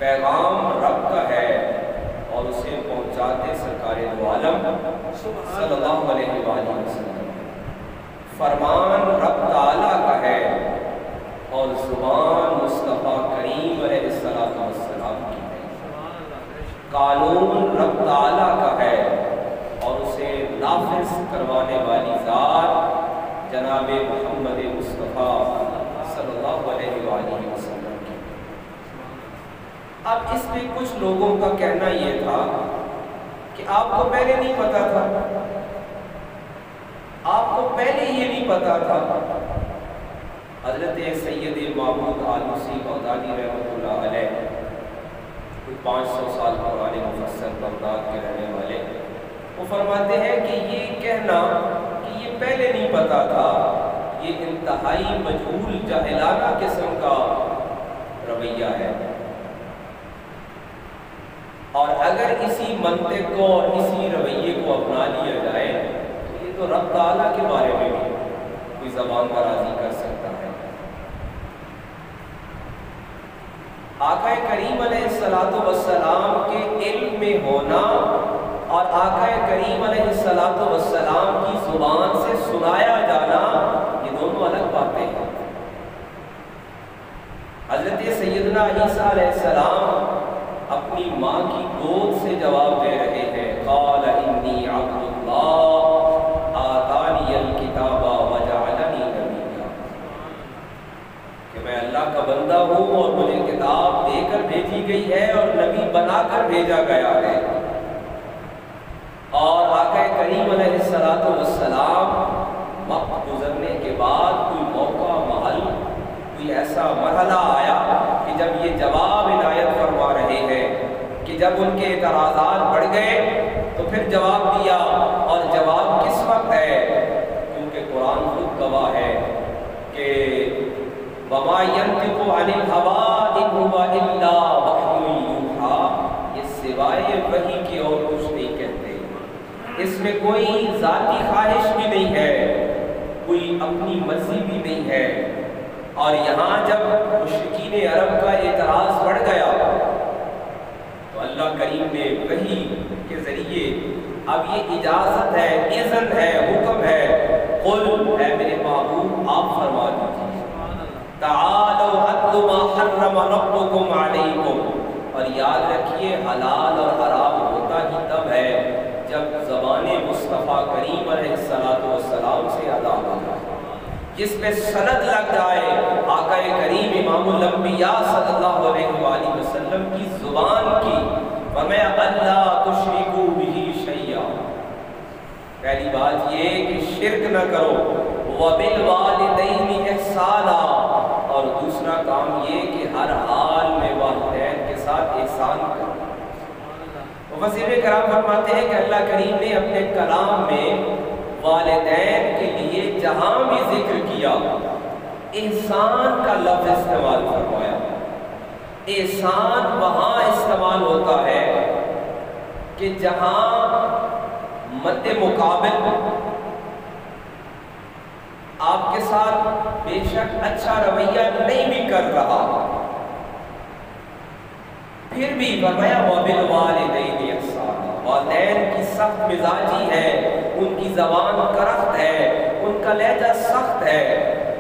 پیغام رب کا ہے اور اسے پہنچاتے سرکار دو عالم صلی اللہ علیہ وآلہ وسلم۔ فرمان رب تعالیٰ کا ہے اور زبان مصطفیٰ کریم علیہ السلام کی ہے۔ قانون رب تعالیٰ کا ہے اور اسے نافذ کروانے والی ذات جناب محمد مصطفیٰ صلی اللہ علیہ وآلہ وسلم کی۔ اب اس میں کچھ لوگوں کا کہنا یہ تھا کہ آپ کو پہلے نہیں پتا تھا، آپ کو پہلے یہ نہیں پتا تھا۔ حضرت سید محمود آلوسی بغدادی رحمۃ اللہ علیہ، 500 سال پرانے مفسر بغداد کے رہنے والے، وہ فرماتے ہیں کہ یہ کہنا کہ یہ پہلے نہیں پتا تھا، یہ انتہائی مجہول جاہلانہ قسم کا رویہ ہے، اور اگر اسی منطق کو اور اسی رویے کو اپنا لیا جائے تو یہ تو رب تعالیٰ کے بارے میں بھی کوئی زبان درازی کر سکتا ہے۔ آقا کریم علیہ السلام کے علم میں ہونا اور آقا کریم علیہ السلام کی زبان سے سنایا جانا، یہ دونوں الگ باتیں ہیں۔ حضرت سیدنا عیسیٰ علیہ السلام اپنی ماں کی گود سے جواب دے رہے ہیں، قال انی عبد اللہ آتانی الکتاب وجعلنی نبیا، کہ میں اللہ کا بندہ ہوں اور مجھے کتاب دے کر بھیجی گئی ہے اور نبی بنا کر بھیجا گیا ہے۔ اور آقا کریم علیہ السلام وقت گزرنے کے بعد کوئی موقع محل کوئی ایسا مرحلہ آیا کہ جب یہ جواب عنایت فرما رہے ہیں کہ جب ان کے اعتراضات بڑھ گئے تو پھر جواب دیا، اور جواب کس وقت ہے؟ کیونکہ قرآن خود گواہ ہے کہ وَمَا يَنطِقُ عَنِ الْهَوَىٰ إِنْ هُوَ إِلَّا وَحْيٌ يُوحَىٰ، یہ سوائے وحی کے اور کچھ نہیں کہتے، اس میں کوئی ذاتی خواہش بھی نہیں ہے، کوئی اپنی مرضی بھی نہیں ہے۔ اور یہاں جب مشرکین عرب کا اعتراض بڑھ گیا تو اللہ کریم نے وحی کے ذریعے اب یہ اجازت ہے، اذن ہے، حکم ہے، قل، اے میرے محبوب آپ فرما دیجیے، تعالوا اتل ما حرم ربکم علیکم، اور یاد رکھیے حلال اور حرام ہوتا ہی تب ہے جب زبان مصطفیٰ کریم علیہ السلام سے ادا ہوگا، جس پہ سند لگ جائے آقا کریم امام الانبیاء صلی اللہ علیہ وآلہ وسلم کی زبان کی، فرمایا اللہ تشرکوا بہ شیئا، پہلی بات یہ کہ شرک نہ کرو، وبالوالدین احسانا، اور دوسرا کام یہ کہ ہر حال میں والدین کے ساتھ احسان کرو۔ مفسرین کرام فرماتے ہیں کہ اللہ کریم نے اپنے کلام میں والدین کے لیے جہاں بھی ذکر کیا احسان کا لفظ استعمال فرمایا۔ احسان وہاں استعمال ہوتا ہے کہ جہاں مد مقابل آپ کے ساتھ بے شک اچھا رویہ نہیں بھی کر رہا، پھر بھی فرمایا وبالوالدین احسانا، والدین کی سخت مزاجی ہے، ان کی زبان کرخت ہے، ان کا لہجہ سخت ہے،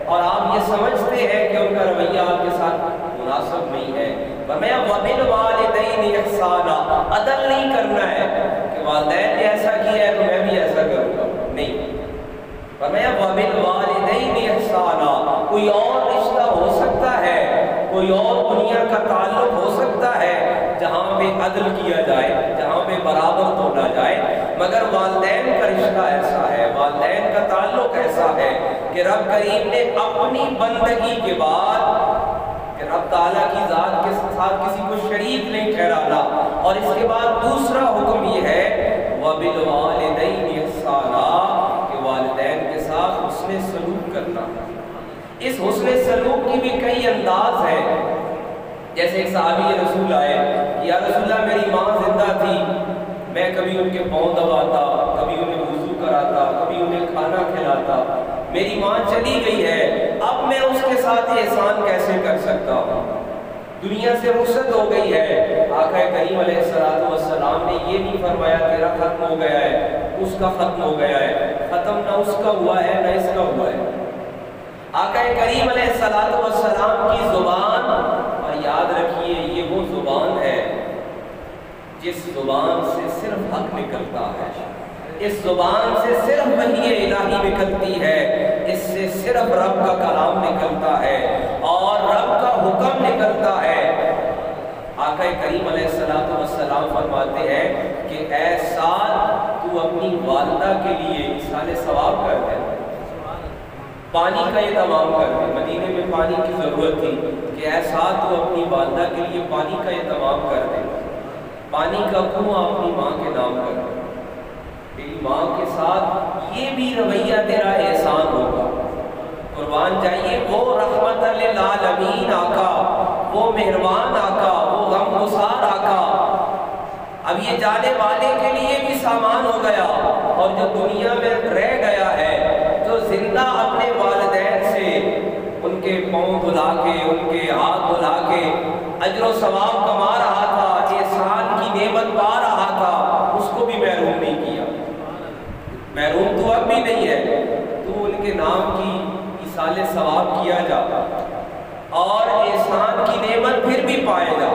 اور آپ یہ سمجھتے ہیں کہ ان کا رویہ آپ کے ساتھ مناسب نہیں ہے، فرمایا وبالوالدین احسانا، عدل نہیں کرنا ہے کہ والدین نے ایسا کیا ہے تو میں بھی ایسا کروں گا، نہیں، فرمایا وبالوالدین احسانا، کوئی اور رشتہ ہو سکتا ہے، کوئی اور دنیا کا تعلق ہو سکتا ہے جہاں پہ عدل کیا جائے، جہاں پہ برابر تولا جائے، مگر والدین کا رشتہ ایسا ہے، والدین کا تعلق ایسا ہے کہ رب کریم نے اپنی بندگی کے بعد کہ رب تعالیٰ کی ذات کے ساتھ کسی کو شریک نہیں ٹھہرانا، اور اس کے بعد دوسرا حکم یہ ہے وبالوالدین احسانا، کہ والدین کے ساتھ حسن سلوک کرنا۔ اس حسن سلوک کی بھی کئی انداز ہیں، جیسے ایک صحابی رسول آئے کہ یا رسول اللہ میری ماں زندہ تھی، میں کبھی ان کے پاؤں دباتا، کبھی انہیں وضو کراتا، کبھی انہیں کھانا کھلاتا، میری ماں چلی گئی ہے، اب میں اس کے ساتھ احسان کیسے کر سکتا ہوں؟ دنیا سے رخصت ہو گئی ہے۔ آقا کریم علیہ السلام نے یہ نہیں فرمایا تیرا ختم ہو گیا ہے، اس کا ختم ہو گیا ہے، ختم نہ اس کا ہوا ہے نہ اس کا ہوا ہے۔ آقا کریم علیہ السلام کی زبان، اور یاد رکھیے یہ وہ زبان ہے جس زبان سے صرف حق نکلتا ہے، اس زبان سے صرف وحی الہی نکلتی ہے، اس سے صرف رب کا کلام نکلتا ہے اور رب کا حکم نکلتا ہے۔ آقا کریم علیہ السلام فرماتے ہیں کہ اے سعد تو اپنی والدہ کے لیے ایصال ثواب کر دے، پانی کا اہتمام کر دے۔ مدینے میں پانی کی ضرورت تھی کہ اے سعد تو اپنی والدہ کے لیے پانی کا اہتمام کر دے، پانی کا کنواں اپنی ماں کے نام کر دے، تیری ماں کے ساتھ یہ بھی رویہ تیرا احسان ہوگا۔ قربان جائیے وہ رحمت للعالمین آقا، وہ مہربان آقا، وہ غم گسار آقا، اب یہ جانے والے کے لیے بھی سامان ہو گیا، اور جو دنیا میں رہ گیا ہے، جو زندہ اپنے والدین سے ان کے پاؤں دھلا کے، ان کے ہاتھ دھلا کے اجر و ثواب کما رہا تھا، احسان کی نعمت پا رہا تھا، اس کو بھی محروم نہیں کیا۔ محروم تو اب بھی نہیں ہے، تو ان کے نام کی ایصال ثواب کیا جا اور احسان کی نعمت پھر بھی پائے جا،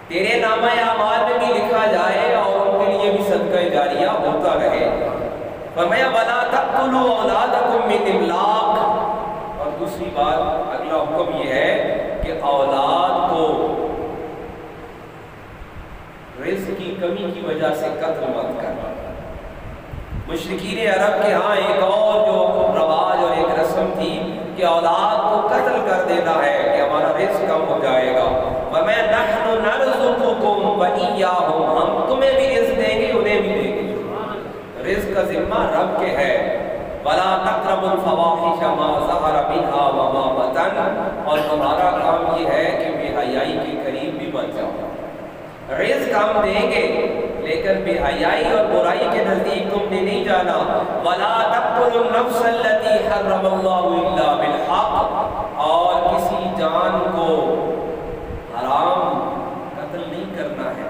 تیرے نامہ اعمال میں بھی لکھا جائے اور ان کے لیے بھی صدقہ جاریہ ہوتا رہے۔ فرمایا وَلَا تَقْتُلُوا أَوْلَادَكُم مِّنْ إِمْلَاقٍ، اور دوسری بات اگلا حکم یہ ہے کہ اولاد کو رزق کی کمی کی وجہ سے قتل مت کرنا۔ مشرکین عرب کے ہاں ایک اور جو رواج اور ایک رسم تھی کہ اولاد کو قتل کر دینا ہے کہ ہمارا رزق کم ہو جائے گا۔ وَمَا نَحْنُ نَرْزُقُكُمْ وَإِيَّاهُمْ، ہم تمہیں بھی رزق دیں گے انہیں بھی دیں گے، رزق کا ذمہ رب کے ہے۔ وَلَا تَقْرَبُوا الْفَوَاحِشَ مَا ظَهَرَ مِنْهَا وَمَا بَطَنَ، اور تمہارا کام یہ ہے کہ بے حیائی کے قریب بھی مت جاؤ۔ رزق ہم دیں گے لیکن بے حیائی اور برائی کے نزدیک تم نے نہیں جانا۔ وَلَا تَقْتُلُوا النَّفْسَ الَّتِي حَرَّمَ اللَّهُ إِلَّا بِالْحَقِّ، اور کسی جان کو حرام قتل نہیں کرنا ہے۔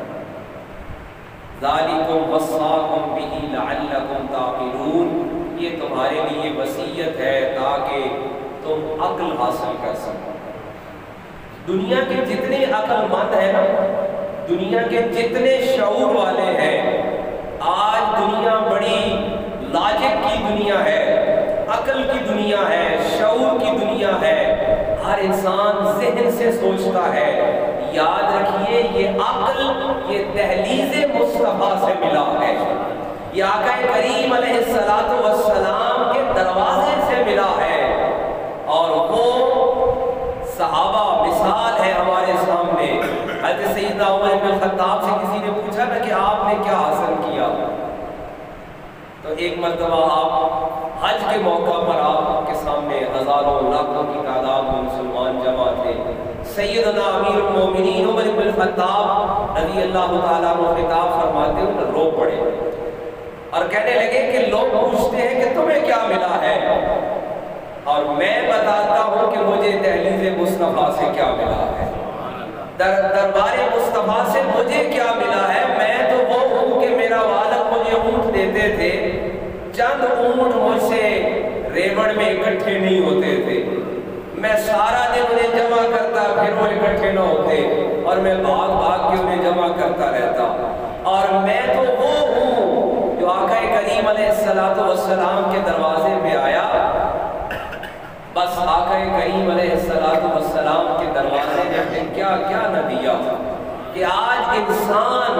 ذَلِكُمْ وَصَّاكُمْ بِهِ لَعَلَّكُمْ تَعْقِلُونَ، یہ تمہارے لیے وصیت ہے تاکہ تم عقل حاصل کر سکو۔ دنیا کے جتنے عقل مند ہیں نا، دنیا کے جتنے شعور والے ہیں، آج دنیا بڑی لاجک کی دنیا ہے، عقل کی دنیا ہے، شعور کی دنیا ہے، ہر انسان ذہن سے سوچتا ہے۔ یاد رکھیے یہ عقل یہ دہلیز مصطفیٰ سے ملا ہے، یہ آقا کریم علیہ السلام کے دروازے سے ملا ہے، اور وہ صحابہ مثال ہے ہمارے سامنے۔ حضرت سیدنا عمر بن الخطاب سے کسی نے پوچھا نا کہ آپ نے کیا حاصل کیا، تو ایک مرتبہ آپ حج کے موقع پر آپ کے سامنے ہزاروں لاکھوں کی تعداد میں مسلمان جمع تھے، سیدنا امیر المومنین عمر بن الخطاب رضی اللہ تعالیٰ عنہ خطاب فرماتے ہوئے رو پڑے اور کہنے لگے کہ لوگ پوچھتے ہیں کہ تمہیں کیا ملا ہے، اور میں بتاتا ہوں کہ مجھے دہلیز مصطفیٰ سے کیا ملا ہے، دربار مصطفیٰ سے مجھے کیا ملا ہے۔ میں تو وہ ہوں کہ میرا والد مجھے اونٹ دیتے تھے، چند اونٹ مجھ سے ریوڑ میں اکٹھے نہیں ہوتے تھے، میں سارا دن انہیں جمع کرتا پھر وہ اکٹھے نہ ہوتے، اور میں بھاگ بھاگ کے انہیں جمع کرتا رہتا، اور میں تو وہ ہوں جو آقا کریم علیہ السلام کے دروازے پہ آیا، بس آقا کریم علیہ السلام کے دروازے نے کیا کیا نہ دیا کہ آج انسان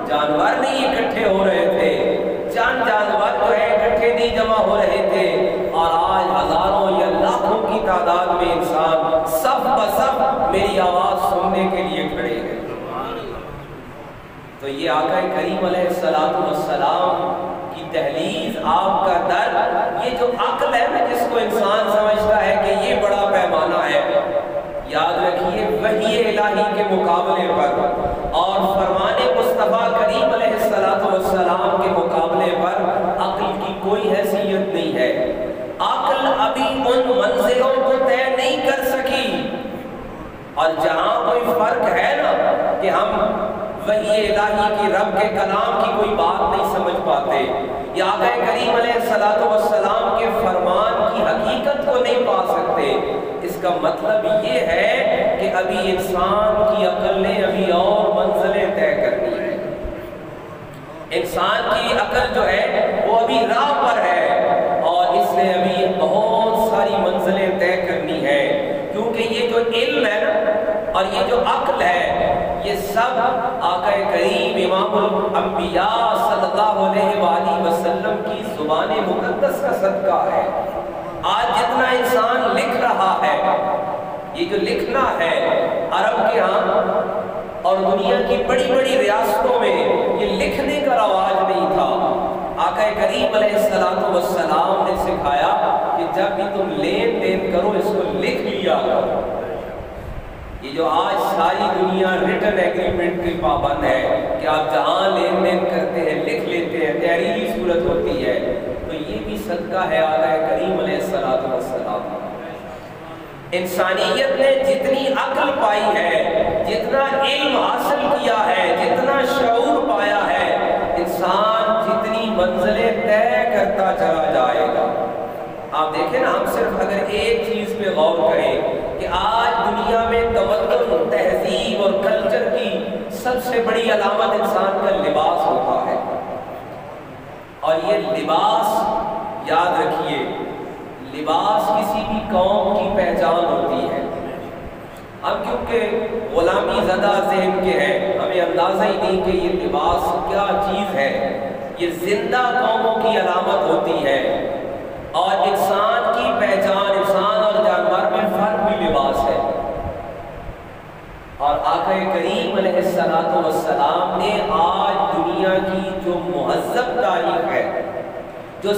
جانور نہیں اکٹھے ہو رہے تھے، چند جانور جو ہے اکٹھے نہیں جمع ہو رہے تھے، اور آج ہزاروں یا لاکھوں کی تعداد میں انسان صف بصف میری آواز سننے کے لیے کھڑے ہیں۔ تو یہ آقا کریم علیہ السلام کی دہلیز، آپ کا در، یہ جو عقل ہے نا جس کو انسان سمجھتا ہے کہ یہ بڑا پیمانہ ہے، یاد رکھیے وحی الہی کے مقابلے پر اور فرمان مصطفیٰ کریم علیہ السلام کے مقابلے پر عقل کی کوئی حیثیت نہیں ہے۔ عقل ابھی ان منزلوں کو طے نہیں کر سکی، اور جہاں کوئی فرق ہے نا کہ ہم وحی الہی کی رب کے کلام کی کوئی بات نہیں سمجھ پاتے یا آقا کریم علیہ الصلوۃ والسلام کے فرمان کی حقیقت کو نہیں پا سکتے، اس کا مطلب یہ ہے کہ ابھی انسان کی عقل نے ابھی اور منزلیں طے کرنی ہے۔ انسان کی عقل جو ہے وہ ابھی راہ پر ہے اور اس نے ابھی بہت ساری منزلیں طے کرنی ہے، کیونکہ یہ جو علم ہے نا اور یہ جو عقل ہے یہ سب آقا کریم امام الانبیاء صلی اللہ علیہ وآلہ وسلم کی زبان مقدس کا صدقہ ہے۔ آج جتنا انسان لکھ رہا ہے، یہ جو لکھنا ہے عرب کے ہاں اور دنیا کی بڑی بڑی ریاستوں میں یہ لکھنے کا رواج نہیں تھا۔ آقا کریم علیہ السلام نے سکھایا کہ جب بھی تم لین دین کرو اس کو لکھ لیا کرو۔ یہ جو آج ساری دنیا ریٹن ایگریمنٹ کی پابند ہے کہ آپ جہاں لین دین کرتے ہیں لکھ لیتے ہیں، تحریری صورت ہوتی ہے، تو یہ بھی صدقہ ہے آقا کریم علیہ السلام۔ انسانیت نے جتنی عقل پائی ہے، جتنا علم حاصل کیا ہے، جتنا شعور پایا ہے، انسان جتنی منزلیں طے کرتا چلا جائے گا۔ آپ دیکھیں نا، ہم صرف اگر ایک چیز پہ غور کریں کہ آج دنیا میں تمدن، تہذیب اور کلچر کی سب سے بڑی علامت انسان کا لباس ہوتا ہے، اور یہ لباس یاد رکھیے، لباس کسی بھی قوم کی پہچان ہوتی ہے۔ اب کیونکہ غلامی زدہ ذہن کے ہیں، ہمیں اندازہ ہی نہیں کہ یہ لباس کیا چیز ہے۔ یہ زندہ قوموں کی علامت ہوتی ہے، اور انسان کی پہچان، انسان اور جانور میں فرق بھی لباس ہے۔ اور آقا کریم علیہ السلام نے آج دنیا کی جو مہذب تاریخ ہے، جو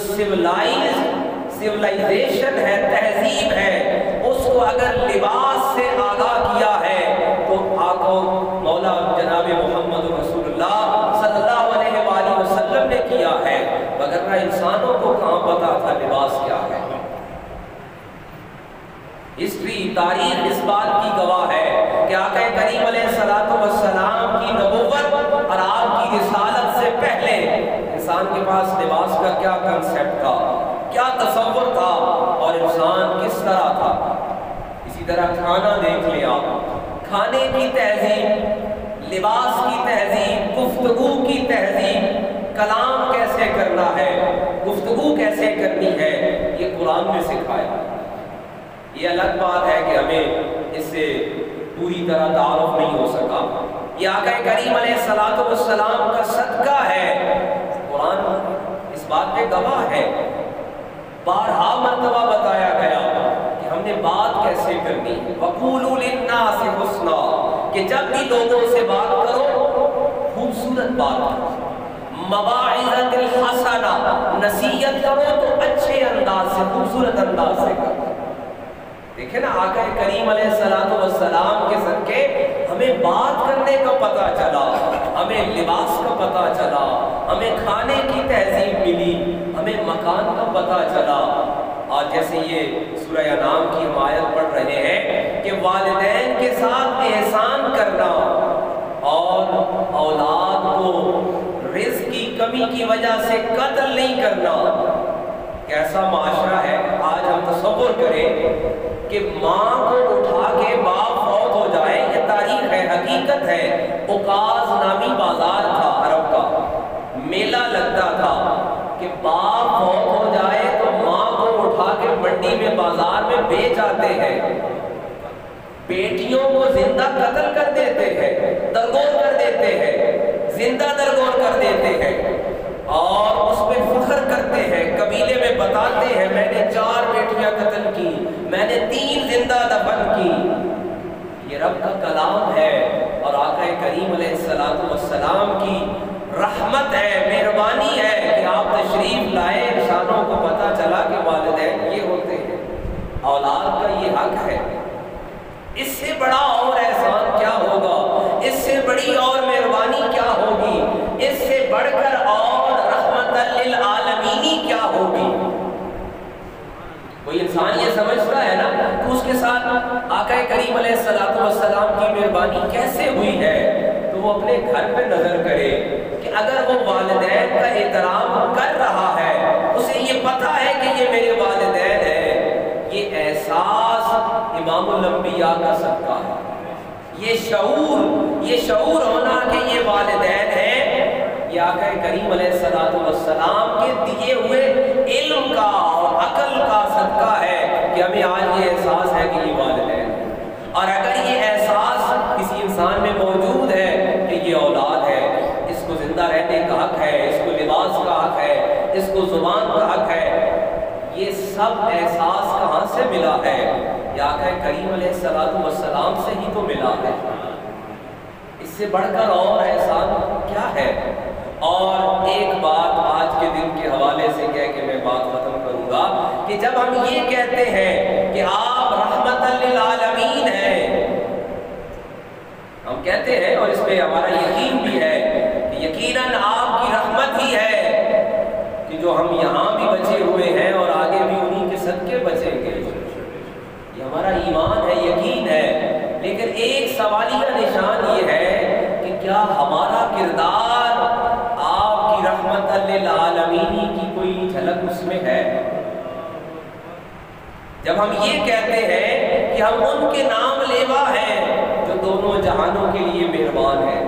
سیولائزیشن ہے، تہذیب ہے، اس کو اگر لباس سے آگاہ کیا ہے تو آقا مولا جناب محمد رسول اللہ صلی اللہ علیہ وآلہ وسلم نے کیا ہے، وگرنہ انسانوں کو کہاں پتا تھا لباس کیا ہے۔ ہسٹری، تاریخ اس بات کی گواہ ہے کہ آقا کریم علیہ السلام کی نبوت اور آپ کی رسالت سے پہلے انسان کے پاس لباس کا کیا کنسیپٹ تھا، کیا تصور تھا، اور انسان کس طرح تھا۔ اسی طرح کھانا دیکھ لیں آپ، کھانے کی تہذیب، لباس کی تہذیب، گفتگو کی تہذیب، کلام کیسے کرنا ہے، گفتگو کیسے کرنی ہے، یہ قرآن نے سکھایا۔ یہ الگ بات ہے کہ ہمیں اس سے پوری طرح تعارف نہیں ہو سکا، یہ آقا کریم علیہ السلام کا صدقہ ہے۔ قرآن اس بات پہ گواہ ہے، بارہا مرتبہ بتایا گیا کہ ہم نے بات کیسے کرنی ہے۔ وَقُولُوا لِلنَّاسِ حُسْنًا، کہ جب بھی لوگوں سے بات کرو خوبصورت بات کرو، مواعظۃ الحسنہ، نصیحت کرو تو اچھے انداز سے، خوبصورت انداز سے کرو۔ دیکھیں نا، آقا کریم علیہ السلام کے صدقے ہمیں بات کرنے کا پتہ چلا، ہمیں لباس کا پتہ چلا، ہمیں کھانے کی تہذیب ملی، ہمیں مکان کا پتہ چلا۔ اور جیسے یہ سورہ انعام کی ہم آیت پڑھ رہے ہیں کہ والدین کے ساتھ احسان کرنا اور اولاد کو رزق کی کمی کی وجہ سے قتل نہیں کرنا، کیسا معاشرہ ہے۔ آج ہم تصور کریں کہ ماں کو اٹھا کے باپ فوت ہو جائے، یہ تاریخ ہے، حقیقت ہے۔ اوقاز نامی بازار تھا عرب کا، میلہ لگتا تھا کہ باپ فوت ہو جائے تو ماں کو اٹھا کے منڈی میں، بازار میں بیچ آتے ہیں، بیٹیوں کو زندہ قتل کر دیتے ہیں، درگور کر دیتے ہیں، زندہ درگور کر دیتے ہیں، اور اس پہ فخر کرتے ہیں، قبیلے میں بتاتے ہیں میں نے 4 بیٹیاں قتل کی، میں نے 3 زندہ دفن کی۔ یہ رب کا کلام ہے اور آقا کریم علیہ السلام کی رحمت ہے، مہربانی ہے کہ آپ تشریف لائے، انسانوں کو پتہ چلا کہ والدین یہ ہوتے ہیں، اولاد کا یہ حق ہے۔ اس سے بڑا اور احسان کیا ہوگا، اس سے بڑی اور مہربانی کیا ہوگی، اس سے بڑھ کر اور رحمت للعالمین کیا ہوگی۔ کوئی انسان یہ سمجھتا ہے نا کہ اس کے ساتھ آقا کریم علیہ السلام مہربانی کیسے ہوئی ہے تو وہ اپنے گھر پہ نظر کرے کہ اگر وہ والدین کا احترام کر رہا ہے، اسے یہ پتہ ہے کہ یہ میرے والدین ہیں، یہ احساس امام الانبیاء کا صدقہ ہے، یہ شعور ہونا کہ یہ والدین ہیں، یہ آقا کریم علیہ السلام کے دیے ہوئے علم کا اور عقل کا صدقہ ہے کہ ہمیں آج یہ احساس ہے کہ یہ والدین ہیں۔ اور اگر یہ احساس کسی انسان میں موجود ہے کہ یہ اولاد ہے، اس کو زندہ رہنے کا حق ہے، اس کو لباس کا حق ہے، اس کو زبان کا حق ہے، یہ سب احساس کہاں سے ملا ہے؟ یہ آقا کریم علیہ السلام سے ہی تو ملا ہے۔ اس سے بڑھ کر اور احسان کیا ہے؟ اور ایک بات آج کے دن کے حوالے سے کہہ کے میں بات ختم کروں گا کہ جب ہم یہ کہتے ہیں کہ آپ رحمت للعالمین ہیں، ہم کہتے ہیں اور اس پہ ہمارا یقین بھی ہے کہ یقیناً آپ کی رحمت ہی ہے کہ جو ہم یہاں بھی بچے ہوئے ہیں اور آگے بھی انہی کے صدقے بچیں گے، یہ ہمارا ایمان ہے، یقین ہے۔ لیکن ایک سوالیہ نشان یہ ہے کہ کیا ہمارا کردار آپ کی رحمت للعالمین کی کوئی جھلک اس میں ہے؟ جب ہم یہ کہتے ہیں کہ ہم ان کے نام لیوا ہیں جو دونوں جہانوں کے لیے مہربان ہیں،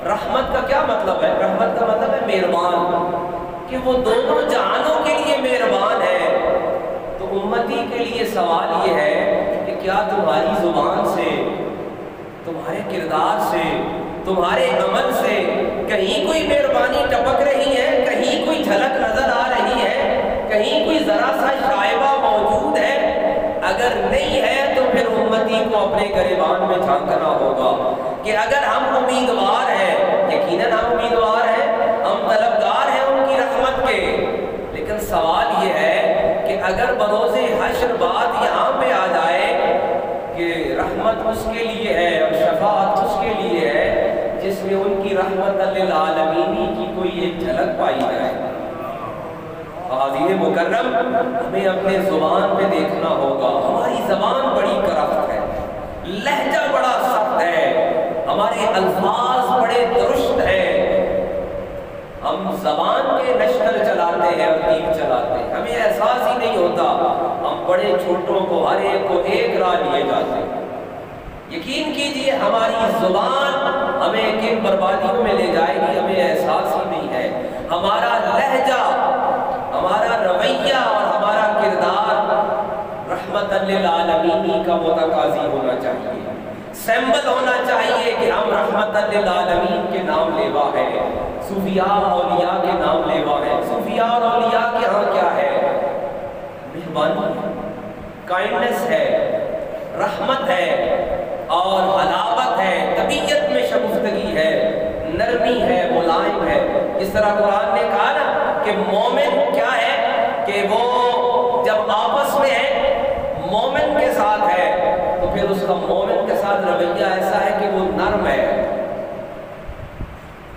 رحمت کا کیا مطلب ہے؟ رحمت کا مطلب ہے مہربان، کہ وہ دونوں جہانوں کے لیے مہربان ہے۔ تو امتی کے لیے سوال یہ ہے کہ کیا تمہاری زبان سے، تمہارے کردار سے، تمہارے عمل سے کہیں کوئی مہربانی ٹپک رہی ہے؟ کہیں کوئی جھلک نظر آ رہی ہے؟ کہیں کوئی ذرا سا شائبہ موجود ہے؟ اگر نہیں ہے تو پھر امتی کو اپنے گریبان میں جھانکنا ہوگا کہ اگر ہم امیدوار ہیں، یقیناً ہم امیدوار ہیں، ہم طلبگار ہیں ان کی رحمت کے، لیکن سوال یہ ہے کہ اگر بروز حشر بات یہاں پہ آ جائے کہ رحمت اس کے لیے ہے اور شفاعت اس کے لیے ہے جس میں ان کی رحمت للعالمین کی کوئی ایک جھلک پائی جائے، حاضر مکرم ہمیں اپنے زبان پہ دیکھنا ہوگا۔ ہماری زبان بڑی کرخت ہے، لہجہ بڑا سخت ہے، ہمارے الفاظ بڑے درست ہیں، ہم زبان کے نشتر چلاتے ہیں اور تیر چلاتے ہیں، ہمیں احساس ہی نہیں ہوتا، ہم بڑے چھوٹوں کو ہر ایک کو ایک راہ لیے جاتے ہیں۔ یقین کیجئے ہماری زبان ہمیں کن بربادیوں میں لے جائے گی ہمیں احساس ہی نہیں ہے۔ ہمارا لہجہ، ہمارا رویہ اور ہمارا کردار رحمت للعالمین کا متقاضی ہونا چاہیے، سیمبل ہونا چاہیے کہ ہم رحمت للعالمین کے نام لیوا ہیں، صوفیاء اولیاء کے نام لیوا ہیں۔ صوفیاء اور اولیاء کے ہاں کیا ہے؟ مہربانی ہے، کائنڈنس ہے، رحمت ہے اور حلاوت ہے، طبیعت میں شگفتگی ہے، نرمی ہے، ملائم ہے۔ اس طرح قرآن نے کہا نا کہ مومن کیا ہے کہ وہ جب آپس میں ہے مومن کے ساتھ ہے تو پھر اس کا مومن کے ساتھ رویہ ایسا ہے کہ وہ نرم ہے۔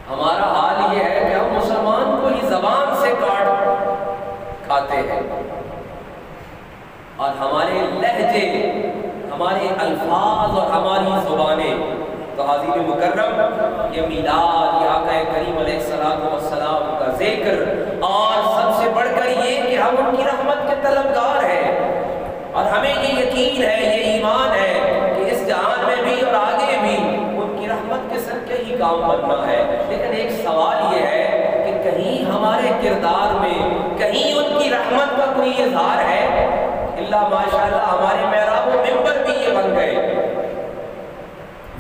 ہمارا حال یہ ہے کہ ہم مسلمان کو ہی زبان سے کاٹ کھاتے ہیں اور ہمارے لہجے، ہمارے الفاظ اور ہماری زبانیں۔ تو حاضر مکرم یہ میلاد، یہ آقا کریم علیہ السلام کا ذکر اور سب سے بڑھ کر یہ کہ ہم ان کی رحمت کے طلبگار ہیں اور ہمیں یہ یقین ہے، یہ ایمان ہے کہ اس جہان میں بھی اور آگے بھی ان کی رحمت کے صدقے ہی کام بننا ہے۔ لیکن ایک سوال یہ ہے کہ کہیں ہمارے کردار میں کہیں ان کی رحمت کا کوئی اظہار ہے؟ اللہ ماشاءاللہ ہمارے محراب و منبر بھی یہ بن گئے،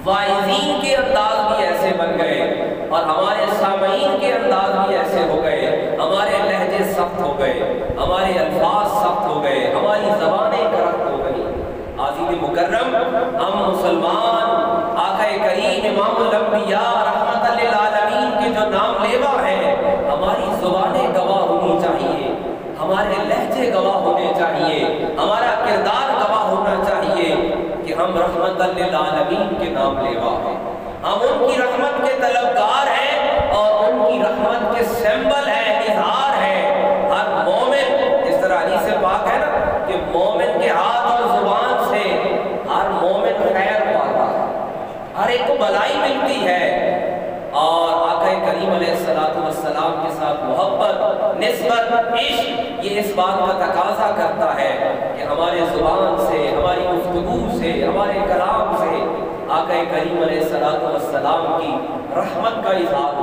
واعظین کے انداز بھی ایسے بن گئے اور ہمارے سامعین کے انداز بھی ایسے ہو گئے، ہمارے لہجے سخت ہو گئے، ہمارے الفاظ سخت ہو گئے، ہماری زبانیں کرخت ہو گئی۔ عزیز مکرم ہم مسلمان آقا کریم امام الانبیاء رحمت للعالمین کے جو نام لیوا ہیں، ہماری زبانیں گواہ ہونی چاہیے، ہمارے لہجے گواہ ہونے چاہیے، ہمارا کردار گواہ ہونا چاہیے کہ ہم رحمت للعالمین کے نام لیوا ہیں، ہم ان کی رحمت کے طلبگار ہیں اور ان کی رحمت کے سیمبل ہے، اظہار ہے۔ ہر مومن، اس طرح حدیث پاک ہے نا کہ مومن کے ہاتھ اور زبان سے ہر مومن خیر پاتا ہے، ہر ہر ایک کو بھلائی ملتی ہے، اور آقا کریم علیہ السلام کے ساتھ محبت، نسبت، عشق یہ اس بات کا تقاضا کرتا ہے کہ ہمارے زبان سے، ہماری گفتگو سے، ہمارے کلام سے آقا کریم علیہ السلام کی رحمت کا اظہار